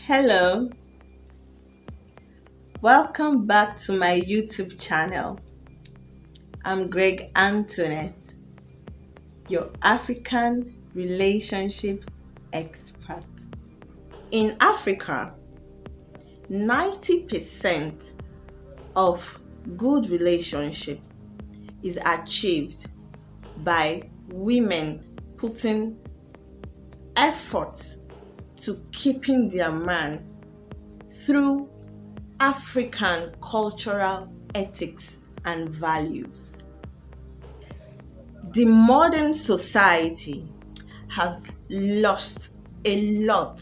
Hello, welcome back to my YouTube channel. I'm Greg Antoinette, your African relationship expert. In Africa, 90% of good relationship is achieved by women putting effort to keeping their man through African cultural ethics and values. The modern society has lost a lot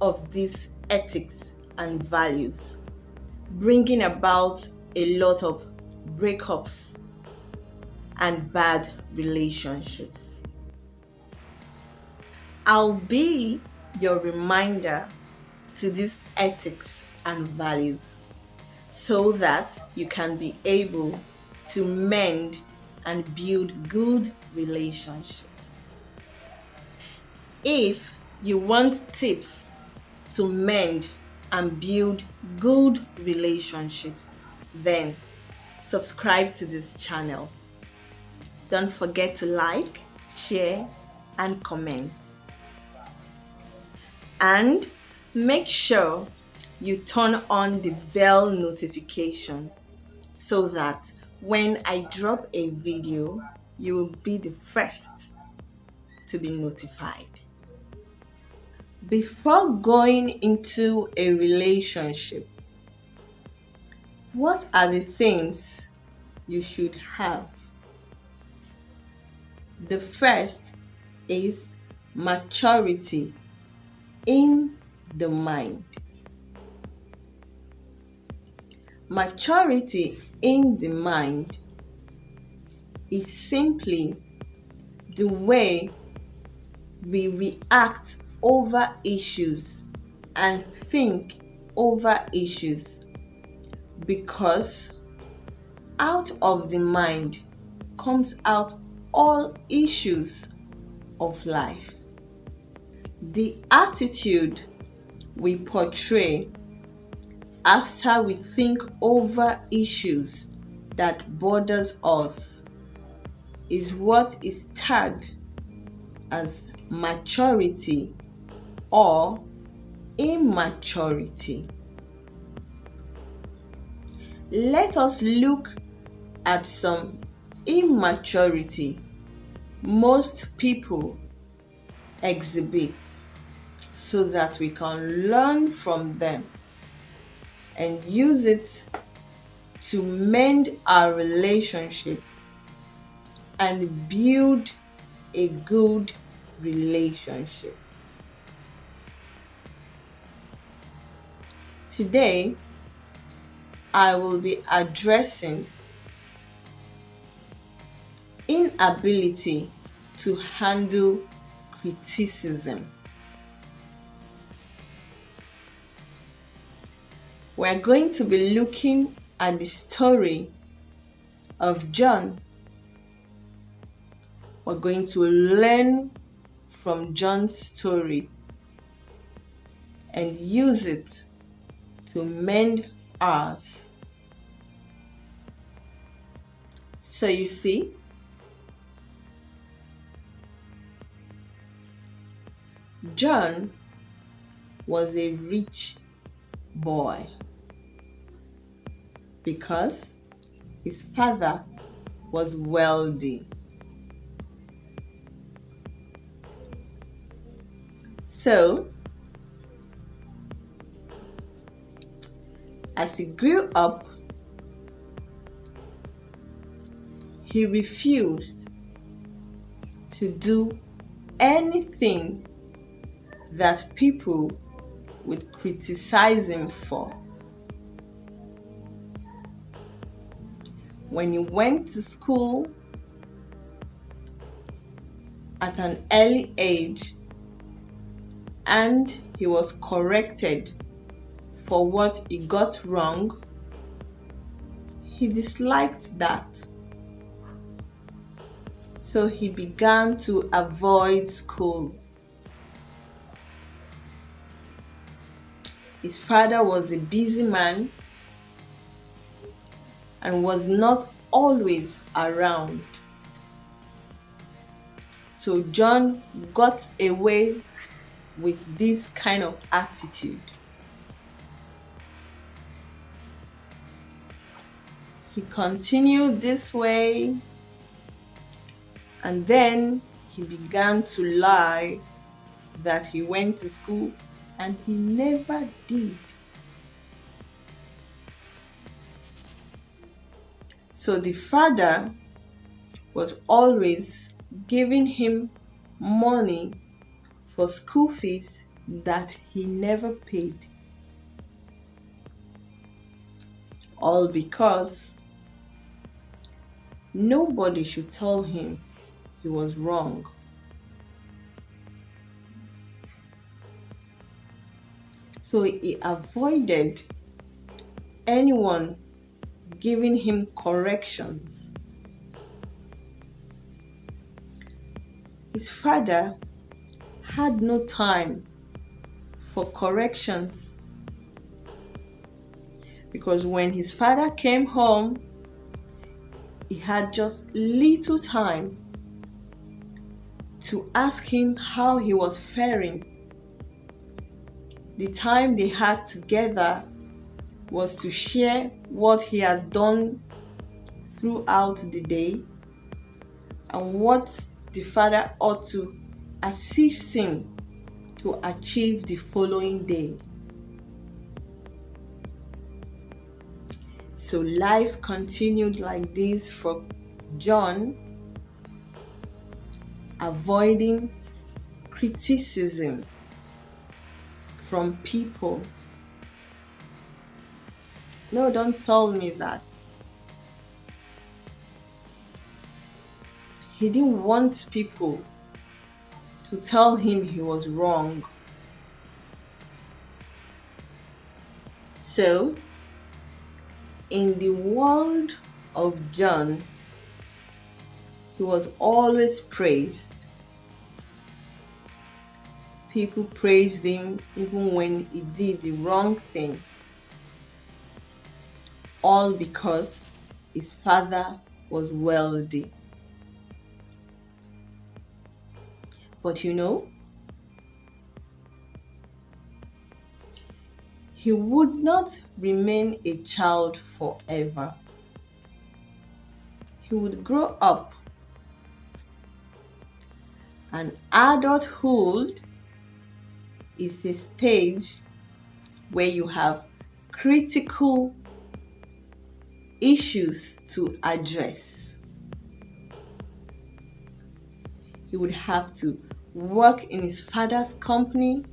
of these ethics and values, bringing about a lot of breakups and bad relationships. I'll be your reminder to these ethics and values so that you can be able to mend and build good relationships. If you want tips to mend and build good relationships, then subscribe to this channel. Don't forget to like, share, and comment. And make sure you turn on the bell notification so that when I drop a video, you will be the first to be notified. Before going into a relationship, what are the things you should have? The first is maturity in the mind. Maturity in the mind is simply the way we react over issues and think over issues, because out of the mind comes out all issues of life. The attitude we portray after we think over issues that bothers us is what is tagged as maturity or immaturity. Let us look at some immaturity most people exhibit so that we can learn from them and use it to mend our relationship and build a good relationship. Today, I will be addressing inability to handle criticism. We're going to be looking at the story of John. We're going to learn from John's story and use it to mend ours. So you see, John was a rich boy because his father was wealthy. So, as he grew up, he refused to do anything that people would criticize him for. When he went to school at an early age and he was corrected for what he got wrong, he disliked that. So he began to avoid school. His father was a busy man and was not always around. So John got away with this kind of attitude. He continued this way, and then he began to lie that he went to school, and he never did. So the father was always giving him money for school fees that he never paid. All because nobody should tell him he was wrong. So he avoided anyone giving him corrections. His father had no time for corrections because when his father came home, he had just little time to ask him how he was faring. The time they had together was to share what he has done throughout the day and what the father ought to assist him to achieve the following day. So life continued like this for John, avoiding criticism from people. No, don't tell me that. He didn't want people to tell him he was wrong. So, in the world of John, he was always praised. People praised him even when he did the wrong thing. All because his father was wealthy. But you know, he would not remain a child forever. He would grow up, and adulthood is a stage where you have critical issues to address. He would have to work in his father's company.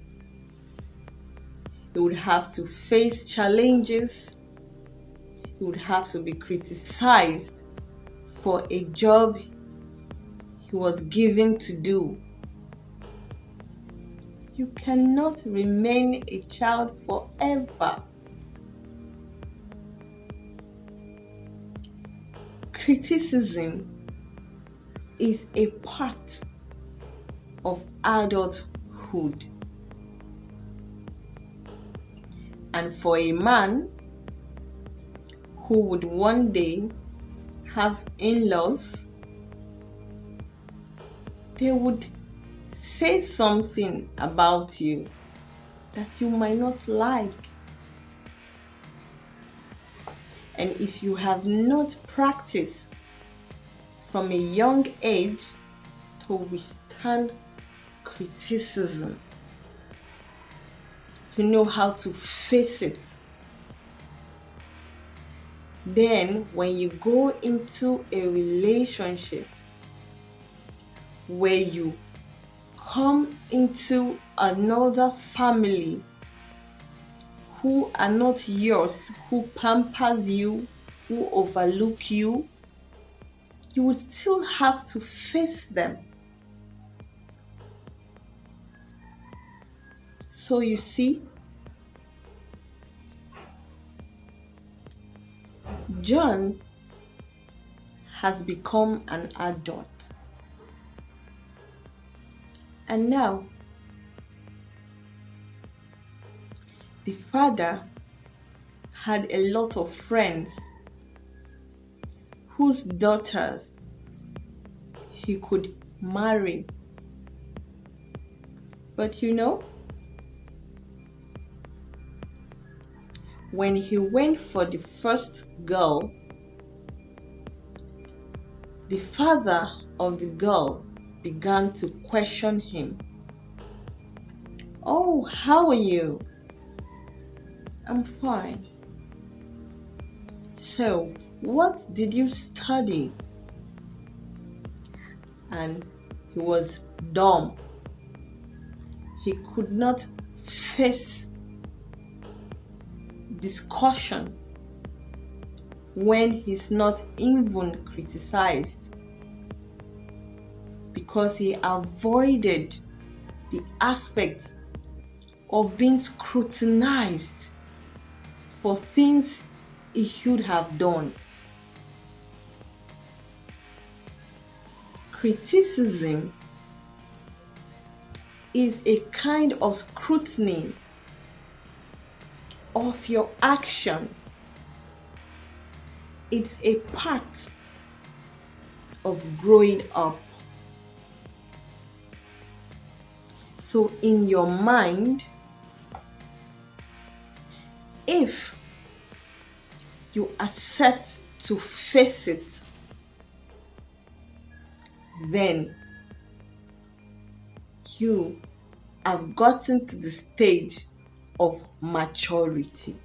He would have to face challenges. He would have to be criticized for a job he was given to do. You cannot remain a child forever. Criticism is a part of adulthood. And for a man who would one day have in-laws, they would say something about you that you might not like. And if you have not practiced from a young age to withstand criticism, to know how to face it, then when you go into a relationship where you come into another family who are not yours, who pampers you, who overlook you, you would still have to face them. So you see, John has become an adult. And now, The father had a lot of friends whose daughters he could marry. But when he went for the first girl, the father of the girl began to question him. "Oh, how are you?" "I'm fine." "So, what did you study?" And he was dumb. He could not face discussion when he's not even criticized, because he avoided the aspect of being scrutinized for things he should have done. Criticism is a kind of scrutiny of your action. It's a part of growing up. So in your mind, if you accept to face it, then you have gotten to the stage of maturity.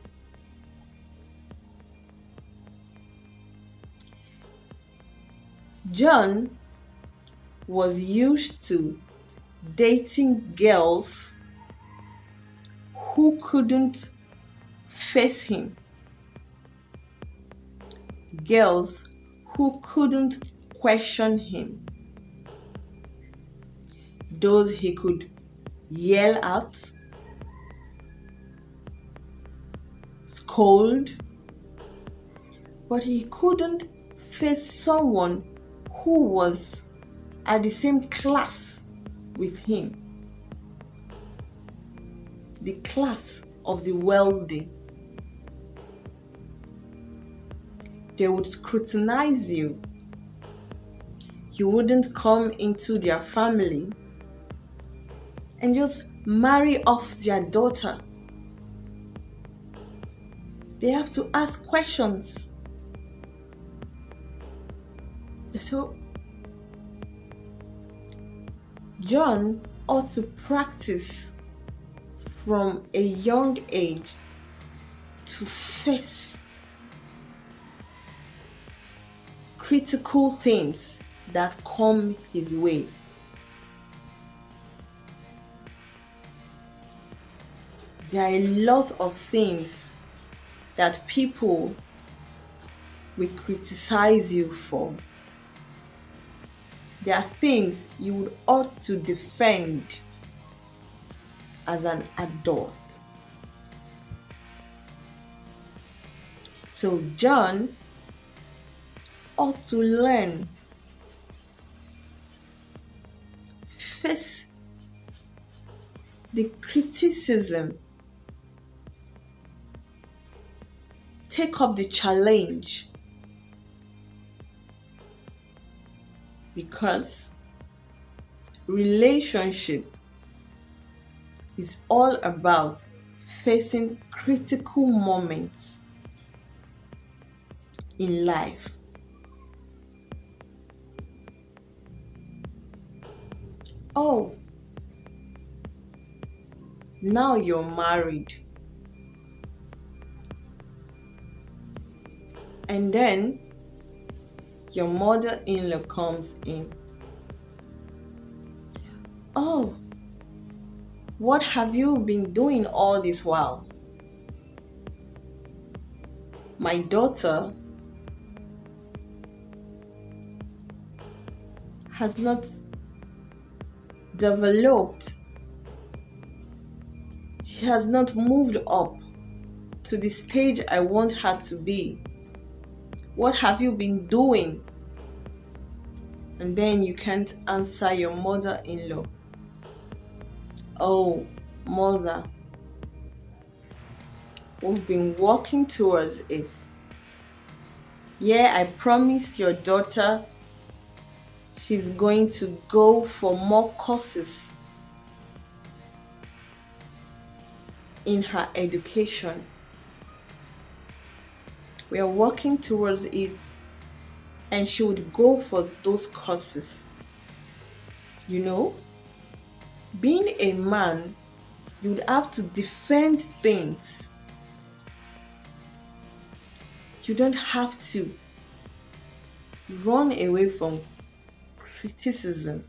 John was used to dating girls who couldn't face him, girls who couldn't question him, those he could yell at, scold, but he couldn't face someone who was at the same class with him, the class of the wealthy. They would scrutinize you. You wouldn't come into their family and just marry off their daughter. They have to ask questions. So, John ought to practice from a young age to face critical things that come his way. There are a lot of things that people will criticize you for. There are things you would ought to defend as an adult. So John ought to learn, face the criticism, take up the challenge, because relationship is all about facing critical moments in life. Oh, now you're married, and then your mother-in-law comes in. "Oh, what have you been doing all this while?" "My daughter has not developed. She has not moved up to the stage I want her to be. What have you been doing?" And then you can't answer your mother-in-law. "Oh, mother, We've been working towards it. Yeah, I promised your daughter she's going to go for more courses in her education. We are working towards it, and she would go for those courses. Being a man, you'd have to defend things. You don't have to run away from criticism.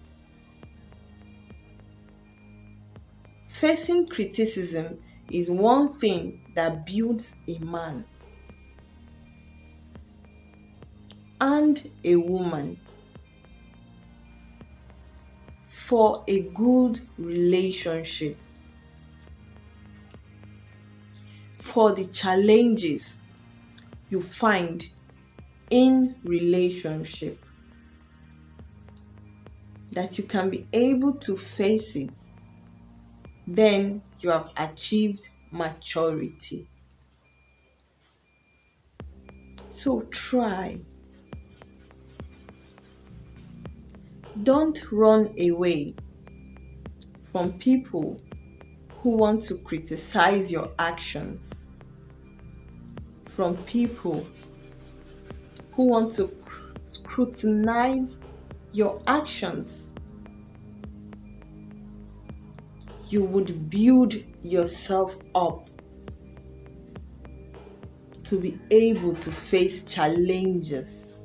Facing criticism is one thing that builds a man and a woman for a good relationship, for the challenges you find in relationship, that you can be able to face it. Then you have achieved maturity. So try. Don't run away from people who want to criticize your actions, from people who want to scrutinize your actions. You would build yourself up to be able to face challenges.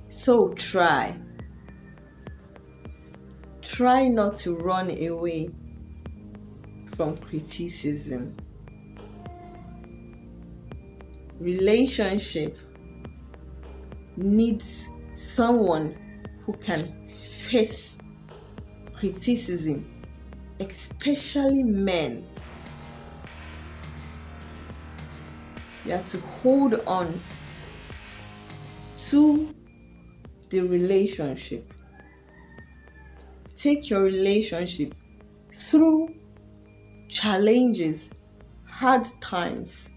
So try. Try not to run away from criticism. Relationship needs someone who can face criticism, especially men. You have to hold on to the relationship. Take your relationship through challenges, hard times,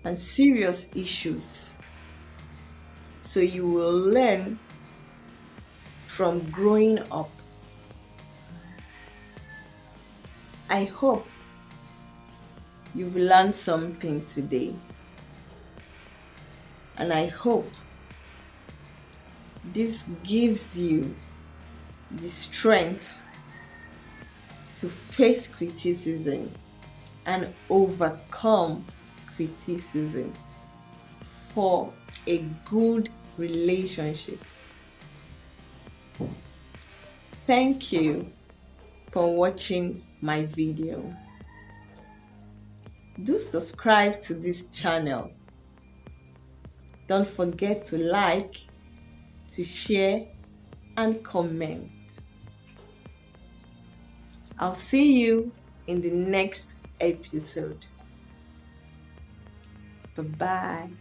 and serious issues, so you will learn from growing up. I hope you've learned something today, and I hope this gives you the strength to face criticism and overcome criticism for a good relationship. Thank you for watching my video. Do subscribe to this channel. Don't forget to like, to share, and comment. I'll see you in the next episode. Bye-bye.